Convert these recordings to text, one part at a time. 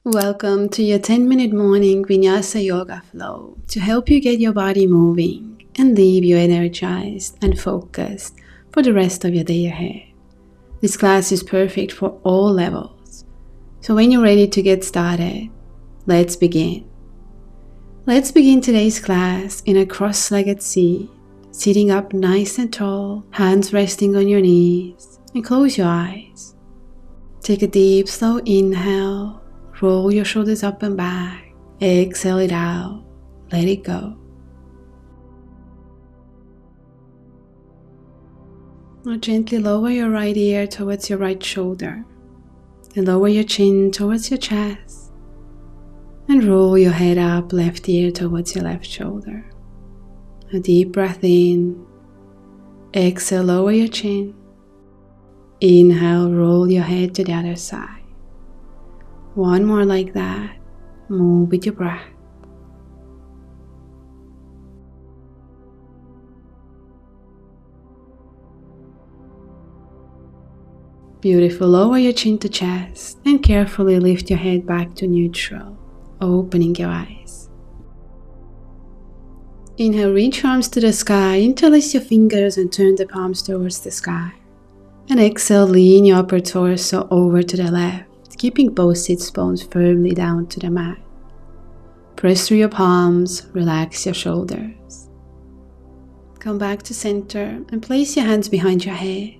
Welcome to your 10-minute morning Vinyasa yoga flow to help you get your body moving and leave you energized and focused for the rest of your day ahead. This class is perfect for all levels. So when you're ready to get started, let's begin. Let's begin today's class in a cross-legged seat, sitting up nice and tall, hands resting on your knees, and close your eyes. Take a deep, slow inhale. Roll your shoulders up and back. Exhale it out. Let it go. Now gently lower your right ear towards your right shoulder. And lower your chin towards your chest. And roll your head up, left ear towards your left shoulder. A deep breath in. Exhale, lower your chin. Inhale, roll your head to the other side. One more like that. Move with your breath. Beautiful. Lower your chin to chest and carefully lift your head back to neutral, opening your eyes. Inhale, reach your arms to the sky, interlace your fingers and turn the palms towards the sky. And exhale, lean your upper torso over to the left, keeping both sits bones firmly down to the mat. Press through your palms, relax your shoulders. Come back to center and place your hands behind your head.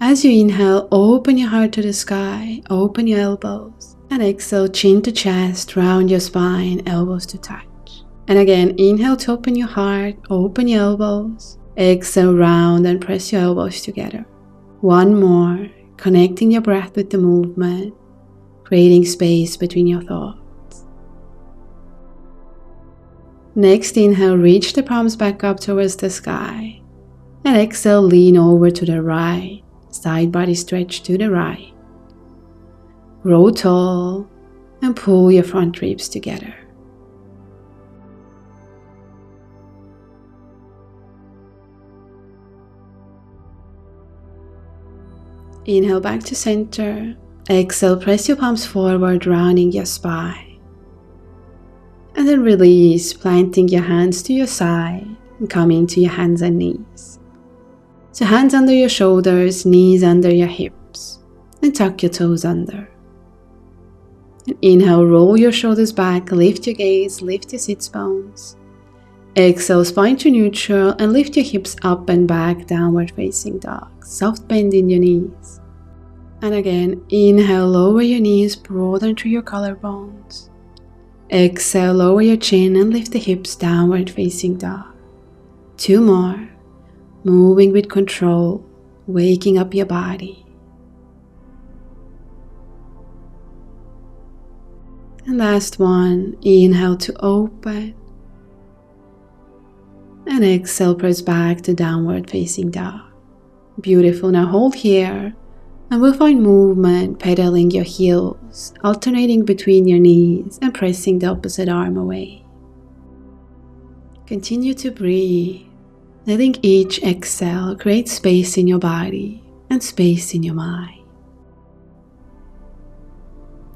As you inhale, open your heart to the sky, open your elbows, and exhale, chin to chest, round your spine, elbows to touch. And again, inhale to open your heart, open your elbows, exhale, round and press your elbows together. One more, connecting your breath with the movement, creating space between your thoughts. Next, inhale, reach the palms back up towards the sky. And exhale, lean over to the right, side body stretch to the right. Grow tall and pull your front ribs together. Inhale back to center. Exhale, press your palms forward, rounding your spine. And then release, planting your hands to your side and coming to your hands and knees. So hands under your shoulders, knees under your hips, and tuck your toes under. And inhale, roll your shoulders back, lift your gaze, lift your sits bones. Exhale, spine to neutral and lift your hips up and back, downward facing dog. Soft bend in your knees. And again, inhale, lower your knees, broaden through your collarbones. Exhale, lower your chin and lift the hips, downward facing dog. Two more. Moving with control, waking up your body. And last one, inhale to open. And exhale, press back to downward facing dog. Beautiful. Now hold here. And we'll find movement, pedaling your heels, alternating between your knees and pressing the opposite arm away. Continue to breathe, letting each exhale create space in your body and space in your mind.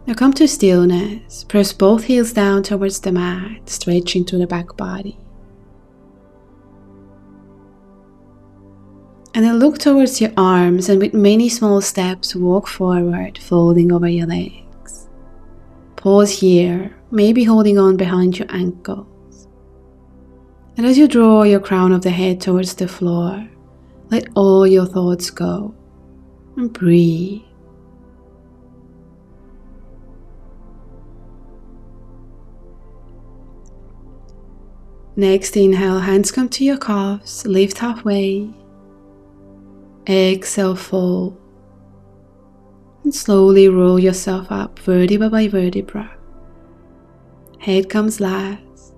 Now come to stillness. Press both heels down towards the mat, stretching to the back body. And then look towards your arms and with many small steps walk forward, folding over your legs. Pause here, maybe holding on behind your ankles. And as you draw your crown of the head towards the floor, let all your thoughts go and breathe. Next, inhale, hands come to your calves, lift halfway. Exhale, fold. And slowly roll yourself up, vertebra by vertebra. Head comes last.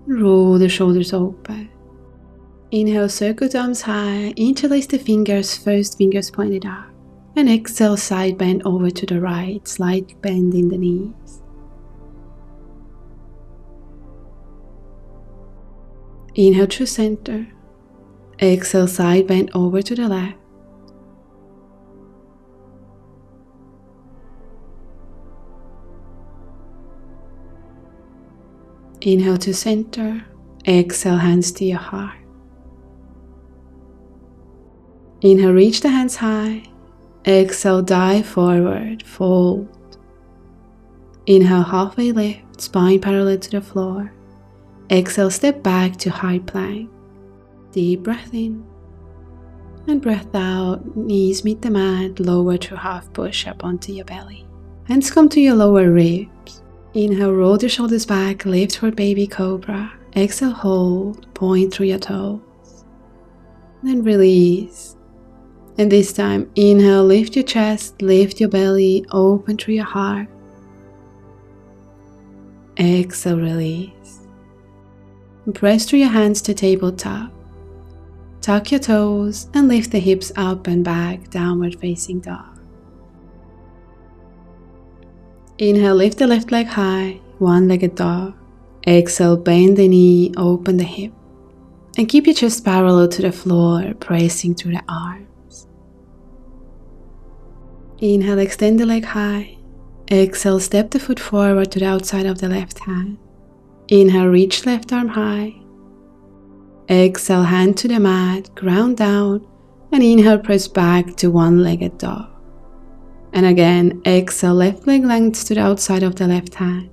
Roll the shoulders open. Inhale, circle the arms high, interlace the fingers, first fingers pointed up. And exhale, side bend over to the right, slight bend in the knees. Inhale through center. Exhale, side bend over to the left. Inhale to center. Exhale, hands to your heart. Inhale, reach the hands high. Exhale, dive forward, fold. Inhale, halfway lift, spine parallel to the floor. Exhale, step back to high plank. Deep breath in. And breath out, knees meet the mat, lower through half push-up onto your belly. Hands come to your lower ribs. Inhale, roll your shoulders back, lift for baby cobra. Exhale, hold, point through your toes. Then release. And this time, inhale, lift your chest, lift your belly, open through your heart. Exhale, release. And press through your hands to tabletop. Tuck your toes and lift the hips up and back, downward facing dog. Inhale, lift the left leg high, one-legged dog. Exhale, bend the knee, open the hip. And keep your chest parallel to the floor, pressing through the arms. Inhale, extend the leg high. Exhale, step the foot forward to the outside of the left hand. Inhale, reach left arm high. Exhale, hand to the mat, ground down. And inhale, press back to one-legged dog. And again, exhale, left leg lengths to the outside of the left hand.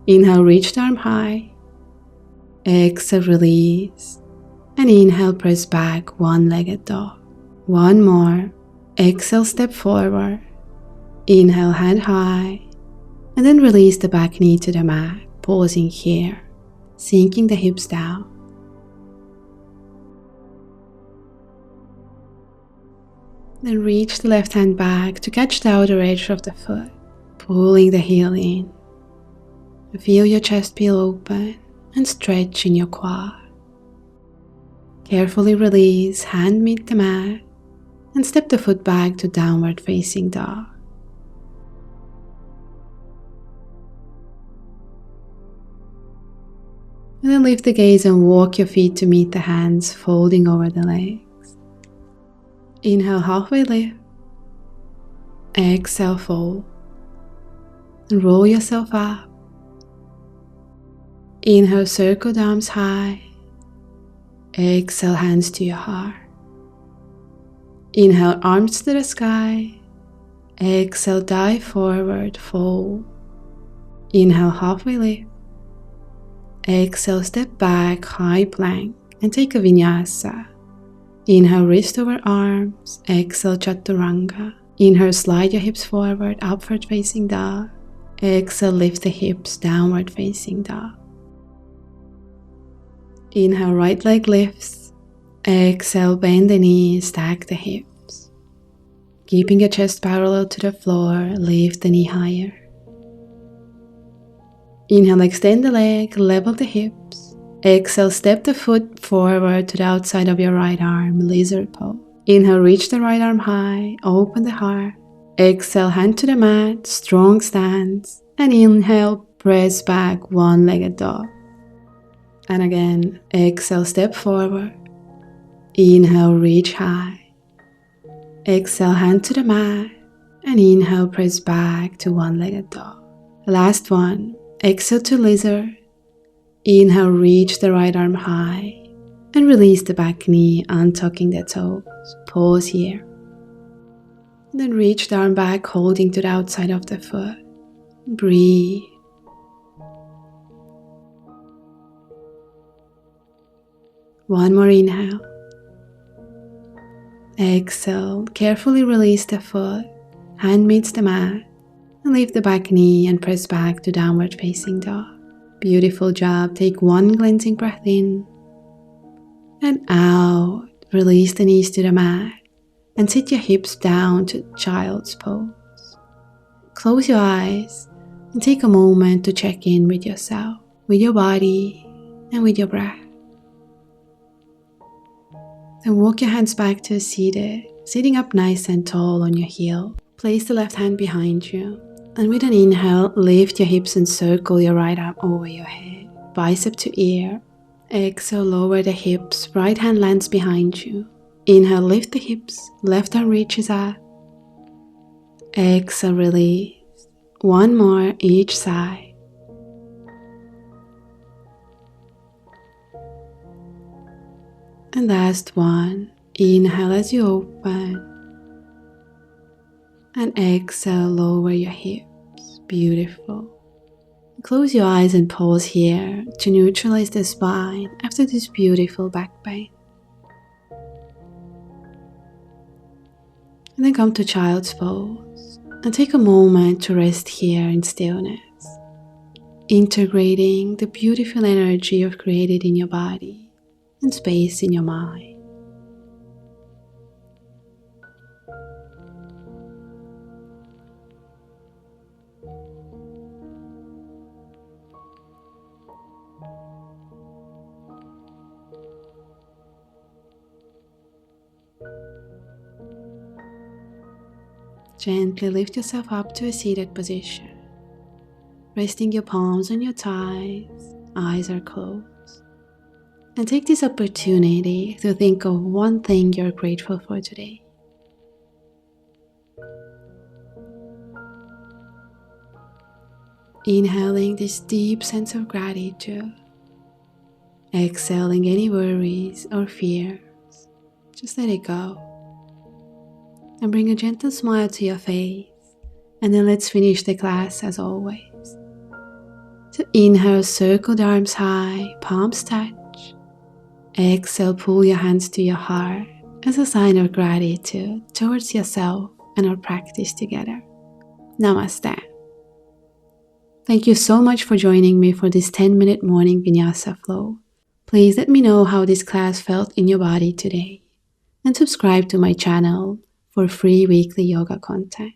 Inhale, reach the arm high. Exhale, release. And inhale, press back, one-legged dog. One more. Exhale, step forward. Inhale, hand high. And then release the back knee to the mat, pausing here, sinking the hips down. Then reach the left hand back to catch the outer edge of the foot, pulling the heel in. Feel your chest peel open and stretch in your quad. Carefully release, hand meet the mat, and step the foot back to downward facing dog. And then lift the gaze and walk your feet to meet the hands, folding over the legs. Inhale, halfway lift. Exhale, fold. And roll yourself up. Inhale, circle the arms high. Exhale, hands to your heart. Inhale, arms to the sky. Exhale, dive forward, fold. Inhale, halfway lift. Exhale, step back, high plank, and take a Vinyasa. Inhale, wrist over arms. Exhale, chaturanga. Inhale, slide your hips forward, upward facing dog. Exhale, lift the hips, downward facing dog. Inhale, right leg lifts. Exhale, bend the knees, stack the hips. Keeping your chest parallel to the floor, lift the knee higher. Inhale, extend the leg, level the hips. Exhale, step the foot forward to the outside of your right arm, lizard pose. Inhale, reach the right arm high, open the heart. Exhale, hand to the mat, strong stance. And inhale, press back, one-legged dog. And again, exhale, step forward. Inhale, reach high. Exhale, hand to the mat. And inhale, press back to one-legged dog. Last one, exhale to lizard. Inhale, reach the right arm high. And release the back knee, untucking the toes. Pause here. And then reach the arm back, holding to the outside of the foot. Breathe. One more inhale. Exhale, carefully release the foot, hand meets the mat, and leave the back knee and press back to downward facing dog. Beautiful job. Take one cleansing breath in and out. Release the knees to the mat and sit your hips down to child's pose. Close your eyes and take a moment to check in with yourself, with your body, and with your breath. Then walk your hands back to seated, sitting up nice and tall on your heel. Place the left hand behind you. And with an inhale, lift your hips and circle your right arm over your head, bicep to ear. Exhale, lower the hips, right hand lands behind you. Inhale, lift the hips, left arm reaches up. Exhale, release. One more each side. And last one. Inhale as you open. And exhale, lower your hips. Beautiful. Close your eyes and pause here to neutralize the spine after this beautiful back bend. And then come to child's pose and take a moment to rest here in stillness, integrating the beautiful energy you've created in your body and space in your mind. Gently lift yourself up to a seated position, resting your palms on your thighs, eyes are closed. And take this opportunity to think of one thing you're grateful for today. Inhaling this deep sense of gratitude, exhaling any worries or fears. Just let it go. And bring a gentle smile to your face. And then let's finish the class as always. So inhale, circle the arms high, palms touch. Exhale, pull your hands to your heart as a sign of gratitude towards yourself and our practice together. Namaste. Thank you so much for joining me for this 10-minute morning Vinyasa flow. Please let me know how this class felt in your body today. And subscribe to my channel for free weekly yoga content.